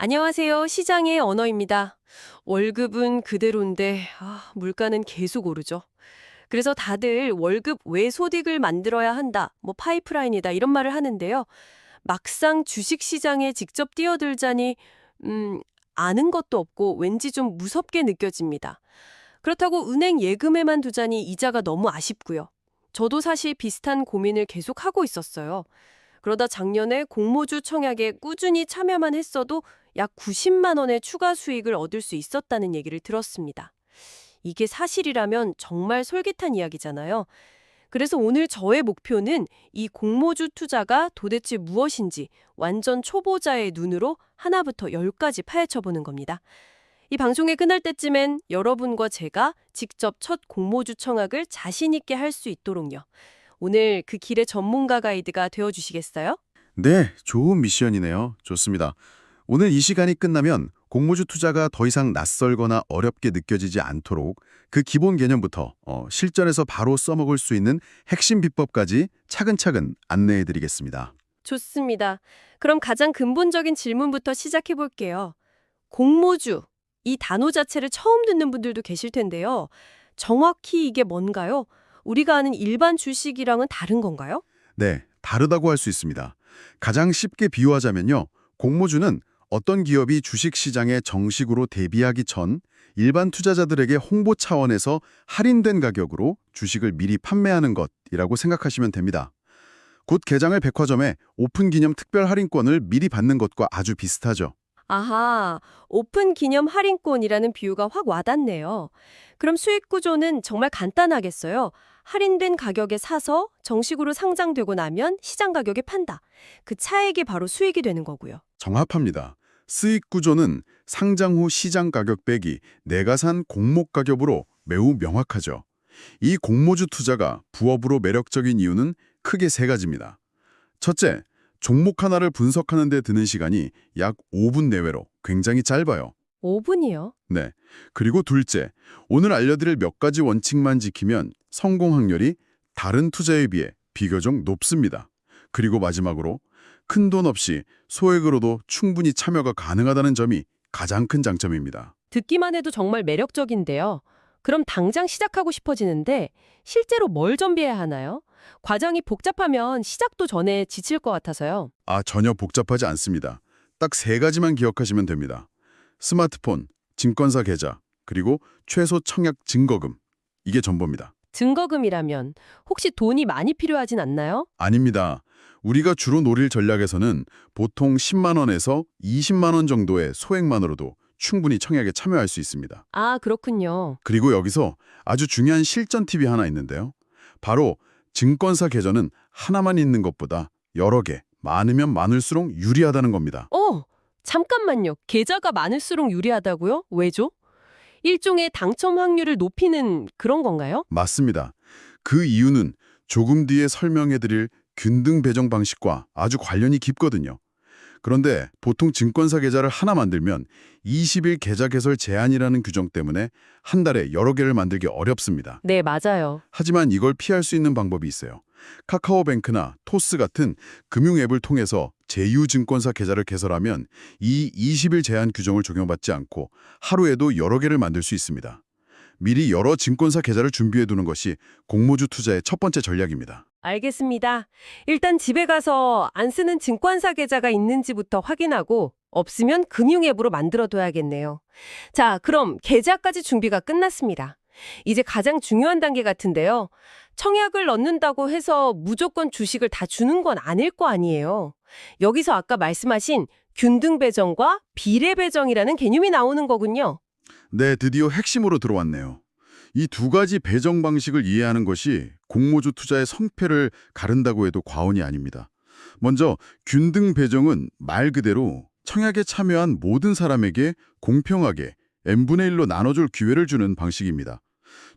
안녕하세요. 시장의 언어입니다. 월급은 그대로인데, 물가는 계속 오르죠. 그래서 다들 월급 외 소득을 만들어야 한다, 파이프라인이다, 이런 말을 하는데요. 막상 주식 시장에 직접 뛰어들자니, 음, 아는 것도 없고 왠지 좀 무섭게 느껴집니다. 그렇다고 은행 예금에만 두자니 이자가 너무 아쉽고요. 저도 사실 비슷한 고민을 계속 하고 있었어요. 그러다 작년에 공모주 청약에 꾸준히 참여만 했어도 약 90만 원의 추가 수익을 얻을 수 있었다는 얘기를 들었습니다. 이게 사실이라면 정말 솔깃한 이야기잖아요. 그래서 오늘 저의 목표는 이 공모주 투자가 도대체 무엇인지 완전 초보자의 눈으로 하나부터 열까지 파헤쳐보는 겁니다. 이 방송이 끝날 때쯤엔 여러분과 제가 직접 첫 공모주 청약을 자신 있게 할 수 있도록요. 오늘 그 길의 전문가 가이드가 되어주시겠어요? 네, 좋은 미션이네요. 좋습니다. 오늘 이 시간이 끝나면 공모주 투자가 더 이상 낯설거나 어렵게 느껴지지 않도록 그 기본 개념부터 실전에서 바로 써먹을 수 있는 핵심 비법까지 차근차근 안내해 드리겠습니다. 좋습니다. 그럼 가장 근본적인 질문부터 시작해 볼게요. 공모주, 이 단어 자체를 처음 듣는 분들도 계실 텐데요. 정확히 이게 뭔가요? 우리가 아는 일반 주식이랑은 다른 건가요? 네, 다르다고 할 수 있습니다. 가장 쉽게 비유하자면요. 공모주는 어떤 기업이 주식시장에 정식으로 대비하기 전 일반 투자자들에게 홍보 차원에서 할인된 가격으로 주식을 미리 판매하는 것이라고 생각하시면 됩니다. 곧 개장할 백화점에 오픈 기념 특별 할인권을 미리 받는 것과 아주 비슷하죠. 아하, 오픈 기념 할인권이라는 비유가 확 와닿네요. 그럼 수익 구조는 정말 간단하겠어요. 할인된 가격에 사서 정식으로 상장되고 나면 시장 가격에 판다. 그 차액이 바로 수익이 되는 거고요. 정합합니다. 수익 구조는 상장 후 시장 가격 빼기 내가 산 공모 가격으로 매우 명확하죠. 이 공모주 투자가 부업으로 매력적인 이유는 크게 세 가지입니다. 첫째, 종목 하나를 분석하는 데 드는 시간이 약 5분 내외로 굉장히 짧아요. 5분이요? 네. 그리고 둘째, 오늘 알려드릴 몇 가지 원칙만 지키면 성공 확률이 다른 투자에 비해 비교적 높습니다. 그리고 마지막으로 큰돈 없이 소액으로도 충분히 참여가 가능하다는 점이 가장 큰 장점입니다. 듣기만 해도 정말 매력적인데요. 그럼 당장 시작하고 싶어지는데 실제로 뭘 준비해야 하나요? 과정이 복잡하면 시작도 전에 지칠 것 같아서요. 전혀 복잡하지 않습니다. 딱 세 가지만 기억하시면 됩니다. 스마트폰, 증권사 계좌, 그리고 최소 청약 증거금. 이게 전부입니다. 증거금이라면 혹시 돈이 많이 필요하진 않나요? 아닙니다. 우리가 주로 노릴 전략에서는 보통 10만 원에서 20만 원 정도의 소액만으로도 충분히 청약에 참여할 수 있습니다. 아, 그렇군요. 그리고 여기서 아주 중요한 실전 팁이 하나 있는데요. 바로 증권사 계좌는 하나만 있는 것보다 여러 개, 많으면 많을수록 유리하다는 겁니다. 잠깐만요. 계좌가 많을수록 유리하다고요? 왜죠? 일종의 당첨 확률을 높이는 그런 건가요? 맞습니다. 그 이유는 조금 뒤에 설명해드릴 균등 배정 방식과 아주 관련이 깊거든요. 그런데 보통 증권사 계좌를 하나 만들면 20일 계좌 개설 제한이라는 규정 때문에 한 달에 여러 개를 만들기 어렵습니다. 네, 맞아요. 하지만 이걸 피할 수 있는 방법이 있어요. 카카오뱅크나 토스 같은 금융 앱을 통해서 제휴증권사 계좌를 개설하면 이 20일 제한 규정을 적용받지 않고 하루에도 여러 개를 만들 수 있습니다. 미리 여러 증권사 계좌를 준비해두는 것이 공모주 투자의 첫 번째 전략입니다. 알겠습니다. 일단 집에 가서 안 쓰는 증권사 계좌가 있는지부터 확인하고 없으면 금융 앱으로 만들어둬야겠네요. 자, 그럼 계좌까지 준비가 끝났습니다. 이제 가장 중요한 단계 같은데요. 청약을 넣는다고 해서 무조건 주식을 다 주는 건 아닐 거 아니에요. 여기서 아까 말씀하신 균등 배정과 비례 배정이라는 개념이 나오는 거군요. 네, 드디어 핵심으로 들어왔네요. 이 두 가지 배정 방식을 이해하는 것이 공모주 투자의 성패를 가른다고 해도 과언이 아닙니다. 먼저 균등 배정은 말 그대로 청약에 참여한 모든 사람에게 공평하게 n분의 1로 나눠줄 기회를 주는 방식입니다.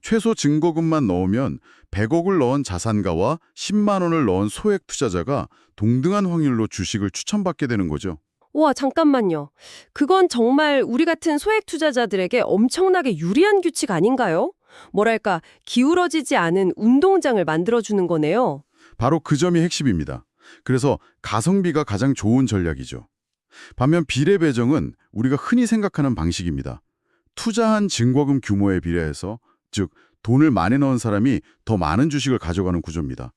최소 증거금만 넣으면 100억을 넣은 자산가와 10만 원을 넣은 소액 투자자가 동등한 확률로 주식을 추천받게 되는 거죠. 와, 잠깐만요. 그건 정말 우리 같은 소액 투자자들에게 엄청나게 유리한 규칙 아닌가요? 뭐랄까, 기울어지지 않은 운동장을 만들어주는 거네요. 바로 그 점이 핵심입니다. 그래서 가성비가 가장 좋은 전략이죠. 반면 비례 배정은 우리가 흔히 생각하는 방식입니다. 투자한 증거금 규모에 비례해서, 즉 돈을 많이 넣은 사람이 더 많은 주식을 가져가는 구조입니다.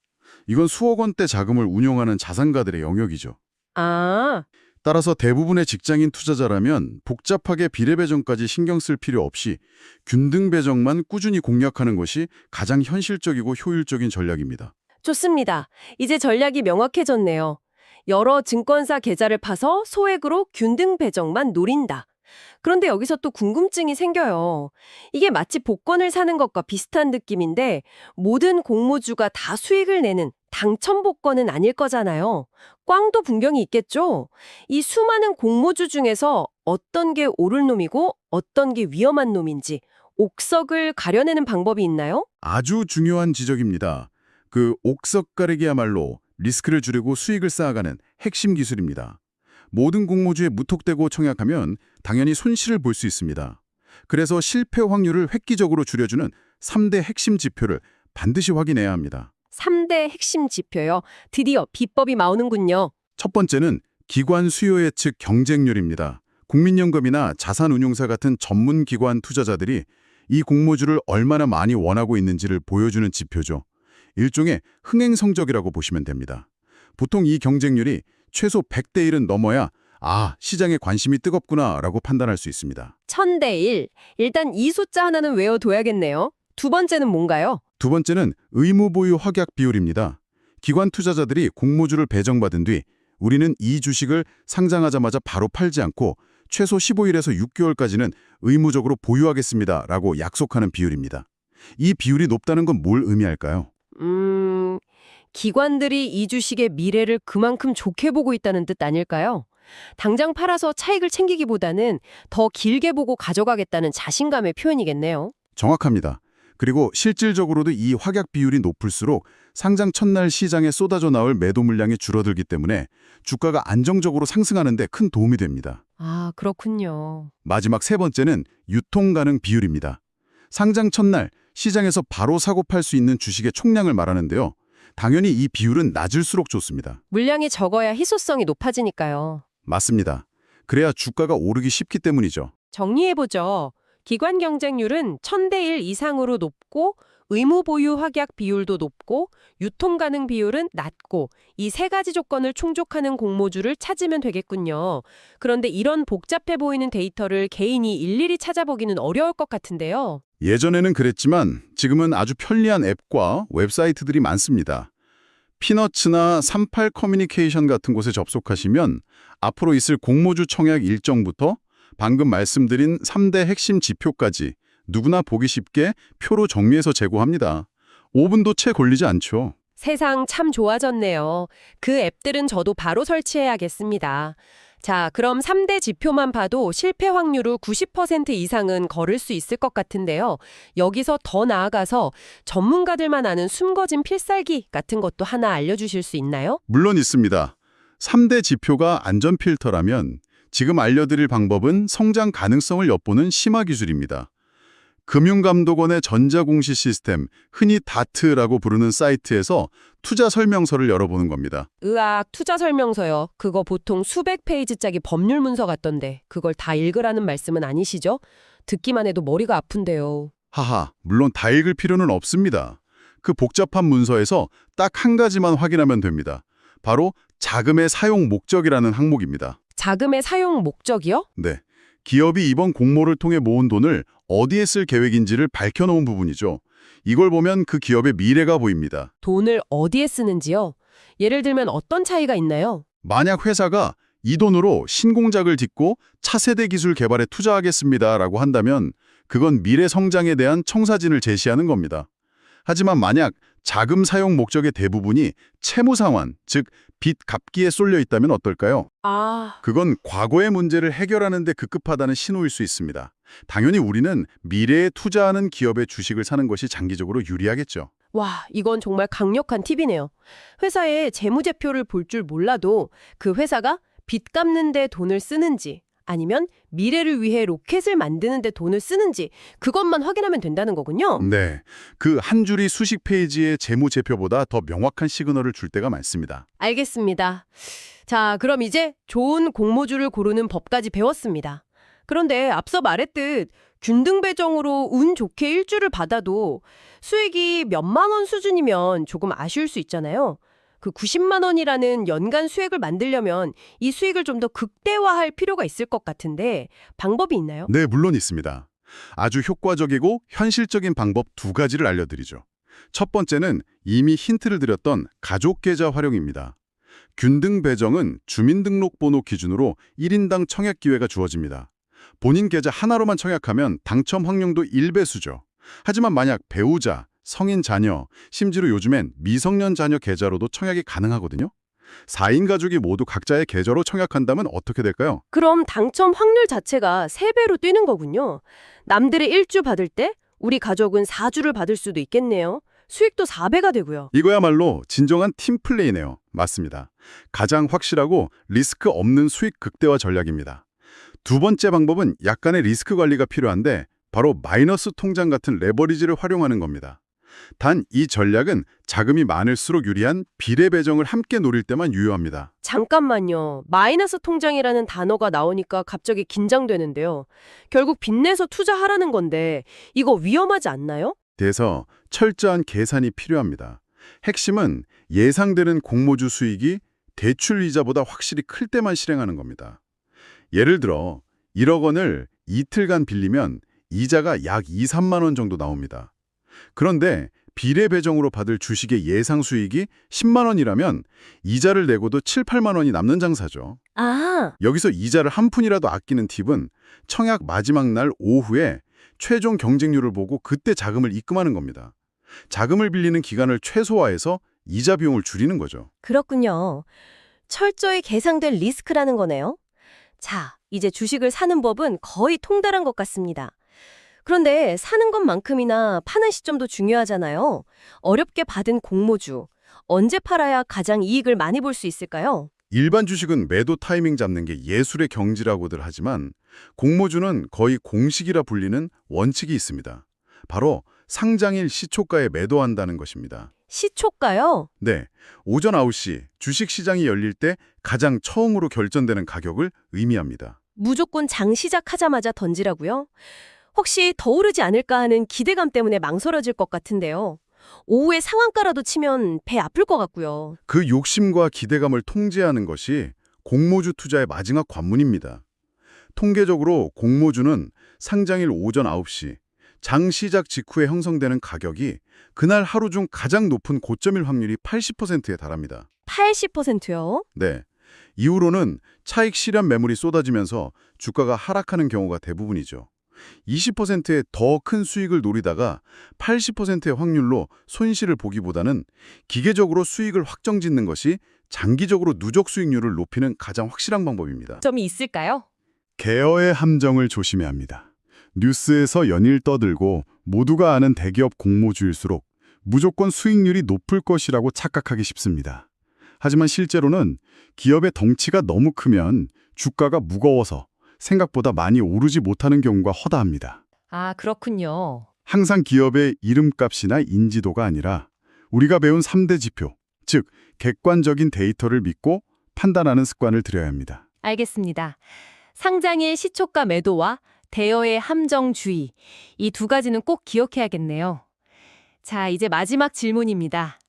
이건 수억 원대 자금을 운용하는 자산가들의 영역이죠. 아, 따라서 대부분의 직장인 투자자라면 복잡하게 비례 배정까지 신경 쓸 필요 없이 균등 배정만 꾸준히 공략하는 것이 가장 현실적이고 효율적인 전략입니다. 좋습니다. 이제 전략이 명확해졌네요. 여러 증권사 계좌를 파서 소액으로 균등 배정만 노린다. 그런데 여기서 또 궁금증이 생겨요. 이게 마치 복권을 사는 것과 비슷한 느낌인데 모든 공모주가 다 수익을 내는 당첨 복권은 아닐 거잖아요. 꽝도 분명히 있겠죠? 이 수많은 공모주 중에서 어떤 게 옳은 놈이고 어떤 게 위험한 놈인지 옥석을 가려내는 방법이 있나요? 아주 중요한 지적입니다. 그 옥석 가리기야말로 리스크를 줄이고 수익을 쌓아가는 핵심 기술입니다. 모든 공모주에 무턱대고 청약하면 당연히 손실을 볼 수 있습니다. 그래서 실패 확률을 획기적으로 줄여주는 3대 핵심 지표를 반드시 확인해야 합니다. 3대 핵심 지표요. 드디어 비법이 나오는군요. 첫 번째는 기관 수요 예측 경쟁률입니다. 국민연금이나 자산운용사 같은 전문 기관 투자자들이 이 공모주를 얼마나 많이 원하고 있는지를 보여주는 지표죠. 일종의 흥행 성적이라고 보시면 됩니다. 보통 이 경쟁률이 최소 100대 1은 넘어야 시장에 관심이 뜨겁구나 라고 판단할 수 있습니다. 1000대 1. 일단 이 숫자 하나는 외워둬야겠네요. 두 번째는 뭔가요? 두 번째는 의무 보유 확약 비율입니다. 기관 투자자들이 공모주를 배정받은 뒤 우리는 이 주식을 상장하자마자 바로 팔지 않고 최소 15일에서 6개월까지는 의무적으로 보유하겠습니다 라고 약속하는 비율입니다. 이 비율이 높다는 건 뭘 의미할까요? 기관들이 이 주식의 미래를 그만큼 좋게 보고 있다는 뜻 아닐까요? 당장 팔아서 차익을 챙기기보다는 더 길게 보고 가져가겠다는 자신감의 표현이겠네요. 정확합니다. 그리고 실질적으로도 이 확약 비율이 높을수록 상장 첫날 시장에 쏟아져 나올 매도 물량이 줄어들기 때문에 주가가 안정적으로 상승하는 데 큰 도움이 됩니다. 아, 그렇군요. 마지막 세 번째는 유통 가능 비율입니다. 상장 첫날 시장에서 바로 사고 팔 수 있는 주식의 총량을 말하는데요. 당연히 이 비율은 낮을수록 좋습니다. 물량이 적어야 희소성이 높아지니까요. 맞습니다. 그래야 주가가 오르기 쉽기 때문이죠. 정리해보죠. 기관 경쟁률은 1000대 1 이상으로 높고 의무 보유 확약 비율도 높고 유통 가능 비율은 낮고 이 세 가지 조건을 충족하는 공모주를 찾으면 되겠군요. 그런데 이런 복잡해 보이는 데이터를 개인이 일일이 찾아보기는 어려울 것 같은데요. 예전에는 그랬지만 지금은 아주 편리한 앱과 웹사이트들이 많습니다. 피너츠나 38 커뮤니케이션 같은 곳에 접속하시면 앞으로 있을 공모주 청약 일정부터 방금 말씀드린 3대 핵심 지표까지 누구나 보기 쉽게 표로 정리해서 제공합니다. 5분도 채 걸리지 않죠. 세상 참 좋아졌네요. 그 앱들은 저도 바로 설치해야겠습니다. 자, 그럼 3대 지표만 봐도 실패 확률을 90% 이상은 걸을 수 있을 것 같은데요. 여기서 더 나아가서 전문가들만 아는 숨겨진 필살기 같은 것도 하나 알려주실 수 있나요? 물론 있습니다. 3대 지표가 안전 필터라면 지금 알려드릴 방법은 성장 가능성을 엿보는 심화 기술입니다. 금융감독원의 전자공시 시스템, 흔히 다트라고 부르는 사이트에서 투자 설명서를 열어보는 겁니다. 으악, 투자 설명서요. 그거 보통 수백 페이지짜리 법률 문서 같던데 그걸 다 읽으라는 말씀은 아니시죠? 듣기만 해도 머리가 아픈데요. 하하, 물론 다 읽을 필요는 없습니다. 그 복잡한 문서에서 딱 한 가지만 확인하면 됩니다. 바로 자금의 사용 목적이라는 항목입니다. 자금의 사용 목적이요? 네. 기업이 이번 공모를 통해 모은 돈을 어디에 쓸 계획인지를 밝혀놓은 부분이죠. 이걸 보면 그 기업의 미래가 보입니다. 돈을 어디에 쓰는지요? 예를 들면 어떤 차이가 있나요? 만약 회사가 이 돈으로 신공작을 짓고 차세대 기술 개발에 투자하겠습니다라고 한다면 그건 미래 성장에 대한 청사진을 제시하는 겁니다. 하지만 만약 자금 사용 목적의 대부분이 채무 상환, 즉 빚 갚기에 쏠려 있다면 어떨까요? 그건 과거의 문제를 해결하는 데 급급하다는 신호일 수 있습니다. 당연히 우리는 미래에 투자하는 기업의 주식을 사는 것이 장기적으로 유리하겠죠. 와, 이건 정말 강력한 팁이네요. 회사의 재무제표를 볼 줄 몰라도 그 회사가 빚 갚는 데 돈을 쓰는지 아니면 미래를 위해 로켓을 만드는 데 돈을 쓰는지 그것만 확인하면 된다는 거군요. 네, 그 한 줄이 수십 페이지의 재무제표보다 더 명확한 시그널을 줄 때가 많습니다. 알겠습니다. 자, 그럼 이제 좋은 공모주를 고르는 법까지 배웠습니다. 그런데 앞서 말했듯 균등 배정으로 운 좋게 일주를 받아도 수익이 몇만 원 수준이면 조금 아쉬울 수 있잖아요. 그 90만 원이라는 연간 수익을 만들려면 이 수익을 좀 더 극대화할 필요가 있을 것 같은데 방법이 있나요? 네, 물론 있습니다. 아주 효과적이고 현실적인 방법 두 가지를 알려드리죠. 첫 번째는 이미 힌트를 드렸던 가족계좌 활용입니다. 균등 배정은 주민등록번호 기준으로 1인당 청약 기회가 주어집니다. 본인 계좌 하나로만 청약하면 당첨 확률도 1배수죠. 하지만 만약 배우자, 성인 자녀, 심지어 요즘엔 미성년 자녀 계좌로도 청약이 가능하거든요. 4인 가족이 모두 각자의 계좌로 청약한다면 어떻게 될까요? 그럼 당첨 확률 자체가 3배로 뛰는 거군요. 남들의 1주 받을 때 우리 가족은 4주를 받을 수도 있겠네요. 수익도 4배가 되고요. 이거야말로 진정한 팀플레이네요. 맞습니다. 가장 확실하고 리스크 없는 수익 극대화 전략입니다. 두 번째 방법은 약간의 리스크 관리가 필요한데 바로 마이너스 통장 같은 레버리지를 활용하는 겁니다. 단 이 전략은 자금이 많을수록 유리한 비례 배정을 함께 노릴 때만 유효합니다. 잠깐만요. 마이너스 통장이라는 단어가 나오니까 갑자기 긴장되는데요. 결국 빚내서 투자하라는 건데 이거 위험하지 않나요? 그래서 철저한 계산이 필요합니다. 핵심은 예상되는 공모주 수익이 대출 이자보다 확실히 클 때만 실행하는 겁니다. 예를 들어 1억 원을 이틀간 빌리면 이자가 약 2, 3만 원 정도 나옵니다. 그런데 비례 배정으로 받을 주식의 예상 수익이 10만 원이라면 이자를 내고도 7, 8만 원이 남는 장사죠. 아, 여기서 이자를 한 푼이라도 아끼는 팁은 청약 마지막 날 오후에 최종 경쟁률을 보고 그때 자금을 입금하는 겁니다. 자금을 빌리는 기간을 최소화해서 이자 비용을 줄이는 거죠. 그렇군요. 철저히 계상된 리스크라는 거네요. 자, 이제 주식을 사는 법은 거의 통달한 것 같습니다. 그런데 사는 것만큼이나 파는 시점도 중요하잖아요. 어렵게 받은 공모주, 언제 팔아야 가장 이익을 많이 볼 수 있을까요? 일반 주식은 매도 타이밍 잡는 게 예술의 경지라고들 하지만 공모주는 거의 공식이라 불리는 원칙이 있습니다. 바로 상장일 시초가에 매도한다는 것입니다. 시초가요? 네, 오전 9시 주식시장이 열릴 때 가장 처음으로 결정되는 가격을 의미합니다. 무조건 장 시작하자마자 던지라고요? 혹시 더 오르지 않을까 하는 기대감 때문에 망설여질 것 같은데요. 오후에 상한가라도 치면 배 아플 것 같고요. 그 욕심과 기대감을 통제하는 것이 공모주 투자의 마지막 관문입니다. 통계적으로 공모주는 상장일 오전 9시, 장 시작 직후에 형성되는 가격이 그날 하루 중 가장 높은 고점일 확률이 80%에 달합니다. 80%요? 네. 이후로는 차익 실현 매물이 쏟아지면서 주가가 하락하는 경우가 대부분이죠. 20%의 더 큰 수익을 노리다가 80%의 확률로 손실을 보기보다는 기계적으로 수익을 확정짓는 것이 장기적으로 누적 수익률을 높이는 가장 확실한 방법입니다. 점이 있을까요? 개어의 함정을 조심해야 합니다. 뉴스에서 연일 떠들고 모두가 아는 대기업 공모주일수록 무조건 수익률이 높을 것이라고 착각하기 쉽습니다. 하지만 실제로는 기업의 덩치가 너무 크면 주가가 무거워서 생각보다 많이 오르지 못하는 경우가 허다합니다. 아, 그렇군요. 항상 기업의 이름값이나 인지도가 아니라 우리가 배운 3대 지표, 즉 객관적인 데이터를 믿고 판단하는 습관을 들여야 합니다. 알겠습니다. 상장일 시초가 매도와 대여의 함정주의, 이 두 가지는 꼭 기억해야겠네요. 자, 이제 마지막 질문입니다.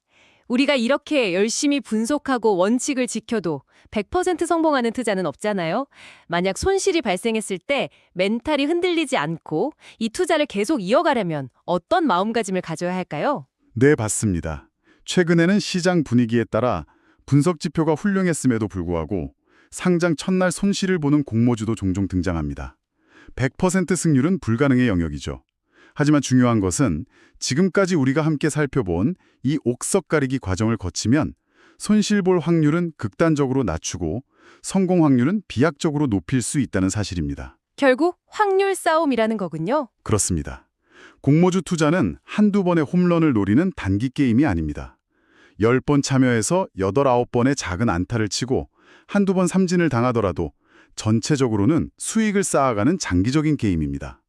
우리가 이렇게 열심히 분석하고 원칙을 지켜도 100% 성공하는 투자는 없잖아요. 만약 손실이 발생했을 때 멘탈이 흔들리지 않고 이 투자를 계속 이어가려면 어떤 마음가짐을 가져야 할까요? 네, 맞습니다. 최근에는 시장 분위기에 따라 분석 지표가 훌륭했음에도 불구하고 상장 첫날 손실을 보는 공모주도 종종 등장합니다. 100% 승률은 불가능의 영역이죠. 하지만 중요한 것은 지금까지 우리가 함께 살펴본 이 옥석 가리기 과정을 거치면 손실 볼 확률은 극단적으로 낮추고 성공 확률은 비약적으로 높일 수 있다는 사실입니다. 결국 확률 싸움이라는 거군요. 그렇습니다. 공모주 투자는 한두 번의 홈런을 노리는 단기 게임이 아닙니다. 10번 참여해서 8, 9번의 작은 안타를 치고 한두 번 삼진을 당하더라도 전체적으로는 수익을 쌓아가는 장기적인 게임입니다.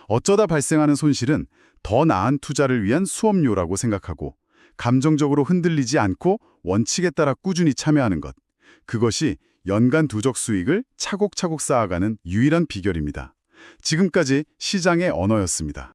어쩌다 발생하는 손실은 더 나은 투자를 위한 수업료라고 생각하고 감정적으로 흔들리지 않고 원칙에 따라 꾸준히 참여하는 것. 그것이 연간 누적 수익을 차곡차곡 쌓아가는 유일한 비결입니다. 지금까지 시장의 언어였습니다.